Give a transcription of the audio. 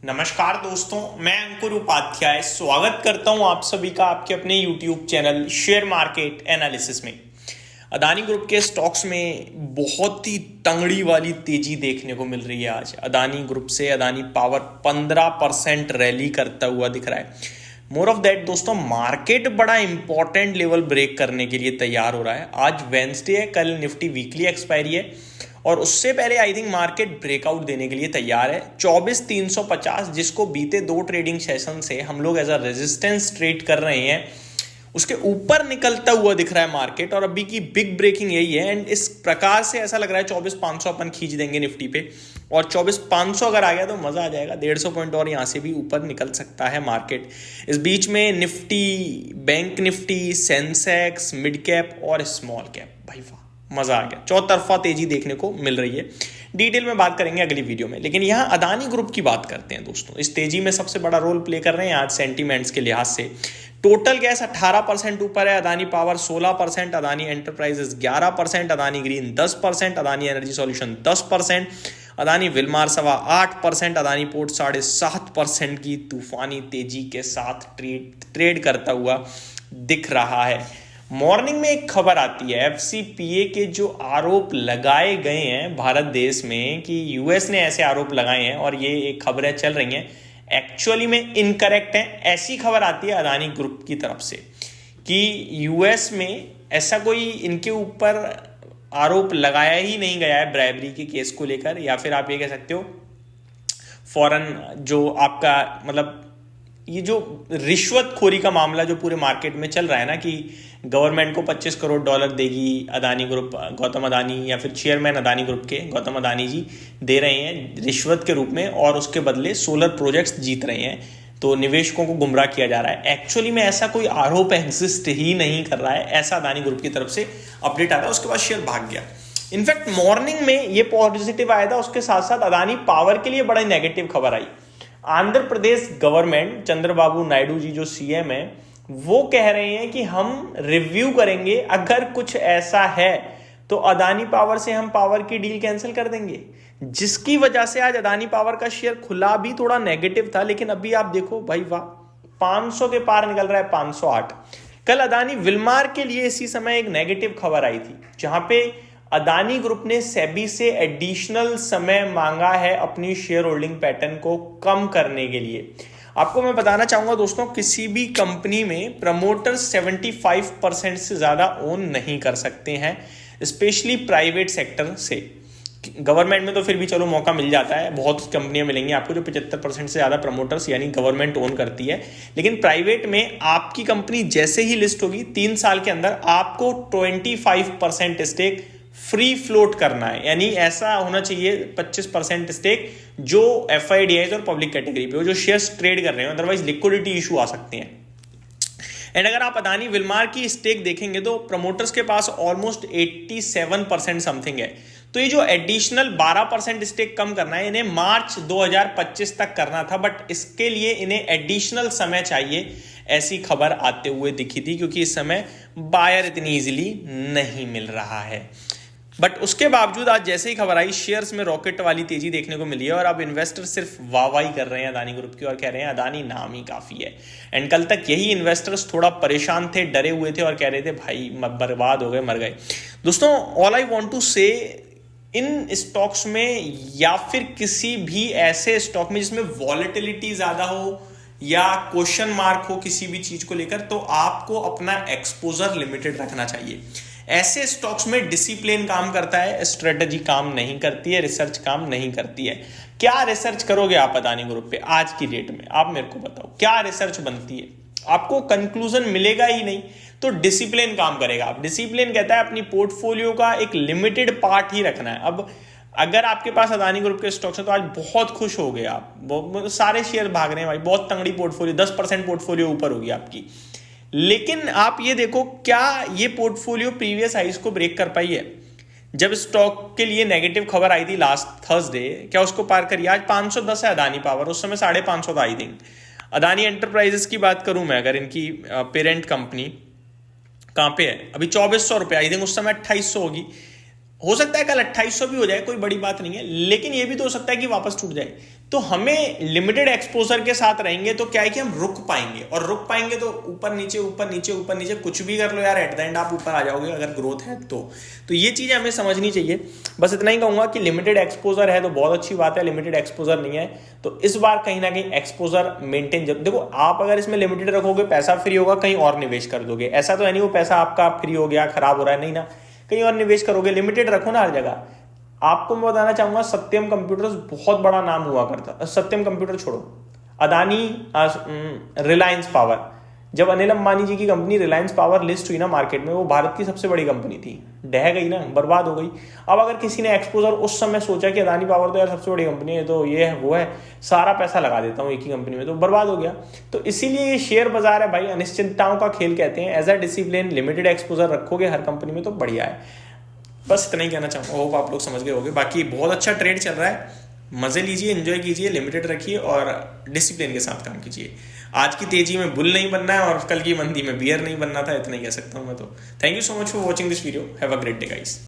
नमस्कार दोस्तों, मैं अंकुर उपाध्याय स्वागत करता हूं आप सभी का आपके अपने YouTube channel share market analysis में। अदानी ग्रुप के स्टॉक्स में बहुत ही तंगड़ी वाली तेजी देखने को मिल रही है। आज अदानी ग्रुप से अदानी पावर 15% रैली करता हुआ दिख रहा है। मोर ऑफ दैट दोस्तों, मार्केट बड़ा इंपॉर्टेंट लेवल ब्रेक करने के लिए तैयार हो रहा है। आज वेंसडे है, कल निफ्टी वीकली एक्सपायरी है और उससे पहले आई थिंक मार्केट ब्रेकआउट देने के लिए तैयार है। 24,350 जिसको बीते दो ट्रेडिंग सेशन से हम लोग एज अ रेजिस्टेंस ट्रेड कर रहे हैं, उसके ऊपर निकलता हुआ दिख रहा है मार्केट। और अभी की बिग ब्रेकिंग यही है एंड इस प्रकार से ऐसा लग रहा है 24,500 अपन खींच देंगे निफ्टी पे। और 24,500 अगर आ गया तो मजा आ जाएगा। 150 पॉइंट और यहां से भी ऊपर निकल सकता है मार्केट। इस बीच में Nifty, bank Nifty, Sensex, mid cap और स्मॉल कैप, भाई वाह मजा आ गया। चौतरफा तेजी देखने को मिल रही है। डिटेल में बात करेंगे अगली वीडियो में, लेकिन यहां अदानी ग्रुप की बात करते हैं दोस्तों। इस तेजी में सबसे बड़ा रोल प्ले कर रहे हैं आज सेंटीमेंट्स के लिहाज से। टोटल गैस 18% ऊपर है, Adani power 16%, Adani enterprises 11%, Adani green 10%, Adani energy solution 10%, Adani Wilmar 8%, Adani port 7.5% की तूफानी तेजी के साथ ट्रेड करता हुआ दिख रहा है। मॉर्निंग में एक खबर आती है, एफसीपीए के जो आरोप लगाए गए हैं भारत देश में कि यूएस ने ऐसे आरोप लगाए हैं और ये एक खबरें चल रही हैं, एक्चुअली में इनकरेक्ट है। ऐसी खबर आती है अदानी ग्रुप की तरफ से कि यूएस में ऐसा कोई इनके ऊपर आरोप लगाया ही नहीं गया है ब्राइबरी के केस को लेकर, या फिर आप ये कह सकते हो फॉरेन जो आपका मतलब ये जो रिश्वतखोरी का मामला जो पूरे मार्केट में चल रहा है ना, कि गवर्नमेंट को 25 करोड़ डॉलर देगी अदानी ग्रुप, गौतम अदानी या फिर चेयरमैन अदानी ग्रुप के गौतम अदानी जी दे रहे हैं रिश्वत के रूप में और उसके बदले सोलर प्रोजेक्ट्स जीत रहे हैं, तो निवेशकों को गुमराह किया जा रहा है। एक्चुअली में ऐसा कोई आरोप एग्जिस्ट ही नहीं कर रहा है, ऐसा अदानी ग्रुप की तरफ से अपडेट आता है। उसके बाद शेयर भाग गया। इनफैक्ट मॉर्निंग में ये पॉजिटिव आया था, उसके साथ साथ अदानी पावर के लिए बड़ा नेगेटिव खबर आई। आंध्र प्रदेश गवर्नमेंट, चंद्रबाबू नायडू जी जो सीएम है, वो कह रहे हैं कि हम रिव्यू करेंगे, अगर कुछ ऐसा है तो अदानी पावर से हम पावर की डील कैंसिल कर देंगे। जिसकी वजह से आज अदानी पावर का शेयर खुला भी थोड़ा नेगेटिव था, लेकिन अभी आप देखो भाई वाह, 500 के पार निकल रहा है, 508। कल अदानी विलमार के लिए इसी समय एक नेगेटिव खबर आई थी, जहां पे अदानी ग्रुप ने सेबी से एडिशनल समय मांगा है अपनी शेयर होल्डिंग पैटर्न को कम करने के लिए। आपको मैं बताना चाहूंगा दोस्तों, किसी भी कंपनी में प्रमोटर्स 75% से ज्यादा ओन नहीं कर सकते हैं, स्पेशली प्राइवेट सेक्टर से। गवर्नमेंट में तो फिर भी चलो मौका मिल जाता है, बहुत कंपनियां मिलेंगी आपको जो 75% से ज्यादा प्रमोटर्स यानी गवर्नमेंट ओन करती है। लेकिन प्राइवेट में आपकी कंपनी जैसे ही लिस्ट होगी 3 साल के अंदर आपको 25% स्टेक फ्री फ्लोट करना है, यानी ऐसा होना चाहिए 25% स्टेक जो एफआईडीआईज और पब्लिक कैटेगरी पे हो, जो शेयर्स ट्रेड कर रहे हैं, अदरवाइज लिक्विडिटी इशू आ सकते हैं। एंड अगर आप अदानी विलमार की स्टेक देखेंगे तो प्रमोटर्स के पास ऑलमोस्ट 87% समथिंग है। तो ये जो एडिशनल 12% स्टेक कम करना है, इन्हें मार्च 2025 तक करना था, बट इसके लिए इन्हें एडिशनल समय चाहिए, ऐसी खबर आते हुए दिखी थी, क्योंकि इस समय बायर इतनी इजीली नहीं मिल रहा है। बट उसके बावजूद आज जैसे ही खबर आई, शेयर्स में रॉकेट वाली तेजी देखने को मिली है और अब इन्वेस्टर सिर्फ वाहवाही कर रहे हैं अदानी ग्रुप की और कह रहे हैं अदानी नाम ही काफी है। एंड कल तक यही इन्वेस्टर्स थोड़ा परेशान थे, डरे हुए थे और कह रहे थे भाई बर्बाद हो गए, मर गए। दोस्तों, ऑल आई वांट टू से, इन स्टॉक्स में या फिर किसी भी ऐसे स्टॉक में जिसमें वॉलेटिलिटी ज्यादा हो या क्वेश्चन मार्क हो किसी भी चीज को लेकर, तो आपको अपना एक्सपोजर लिमिटेड रखना चाहिए। ऐसे स्टॉक्स में डिसिप्लिन काम करता है, स्ट्रेटजी काम नहीं करती है, रिसर्च काम नहीं करती है। क्या रिसर्च करोगे आप अदानी ग्रुप पे आज की डेट में? आप मेरे को बताओ, क्या रिसर्च बनती है? आपको कंक्लूजन मिलेगा ही नहीं। तो डिसिप्लिन काम करेगा। आप डिसिप्लिन कहता है अपनी पोर्टफोलियो का एक लिमिटेड पार्ट ही रखना है। अब अगर आपके पास अदानी ग्रुप के स्टॉक्स हैं तो आज बहुत खुश हो गए आप, सारे शेयर भाग रहे हैं भाई, बहुत तंगड़ी पोर्टफोलियो, 10% पोर्टफोलियो ऊपर होगी आपकी। लेकिन आप ये देखो, क्या ये पोर्टफोलियो प्रीवियस हाइस को ब्रेक कर पाई है? जब स्टॉक के लिए नेगेटिव खबर आई थी लास्ट थर्सडे, क्या उसको पार करी? आज 510 है अदानी पावर, उस समय 550 था आई थिंक। अदानी एंटरप्राइजेस की बात करूं मैं, अगर इनकी पेरेंट कंपनी कहां पे है, अभी 2400 रुपए, आई थिंक उस समय 2800 होगी। हो सकता है कल 2800 भी हो जाए, कोई बड़ी बात नहीं है, लेकिन ये भी तो हो सकता है कि वापस टूट जाए। तो हमें लिमिटेड एक्सपोजर के साथ रहेंगे तो क्या है कि हम रुक पाएंगे, और रुक पाएंगे तो ऊपर नीचे ऊपर नीचे ऊपर नीचे कुछ भी कर लो यार, एट द एंड आप ऊपर आ जाओगे अगर ग्रोथ है तो ये चीज़ हमें समझनी चाहिए। बस इतना ही कहूंगा कि लिमिटेड एक्सपोजर है तो बहुत अच्छी बात है, लिमिटेड एक्सपोजर नहीं है तो इस बार कहीं ना कहीं एक्सपोजर मेंटेन। देखो आप अगर इसमें लिमिटेड रखोगे पैसा फ्री होगा, कहीं और निवेश कर दोगे, ऐसा तो है नहीं वो पैसा आपका फ्री हो गया खराब हो रहा है, नहीं ना, कहीं और निवेश करोगे। लिमिटेड रखो ना हर जगह। आपको मैं बताना चाहूंगा सत्यम कंप्यूटर्स बहुत बड़ा नाम हुआ करता, सत्यम कंप्यूटर छोड़ो, अदानी, रिलायंस पावर, जब अनिल अंबानी जी की कंपनी रिलायंस पावर लिस्ट हुई ना मार्केट में, वो भारत की सबसे बड़ी कंपनी थी, ढह गई ना, बर्बाद हो गई। अब अगर किसी ने एक्सपोजर उस समय सोचा कि अदानी पावर तो यार सबसे बड़ी कंपनी है, तो ये है वो है, सारा पैसा लगा देता हूँ एक ही कंपनी में, तो बर्बाद हो गया। तो इसीलिए ये शेयर बाजार है भाई, अनिश्चितताओं का खेल कहते हैं। As a discipline limited exposure रखोगे हर कंपनी में तो बढ़िया है। बस इतना ही कहना चाहूँगा, होप आप लोग समझ गए होंगे। बाकी बहुत अच्छा ट्रेड चल रहा है, मजे लीजिए, एंजॉय कीजिए, लिमिटेड रखिए और डिसिप्लिन के साथ काम कीजिए। आज की तेजी में बुल नहीं बनना है और कल की मंदी में बियर नहीं बनना था, इतना ही कह सकता हूँ मैं तो। Thank you so much for watching this video, have a great day guys.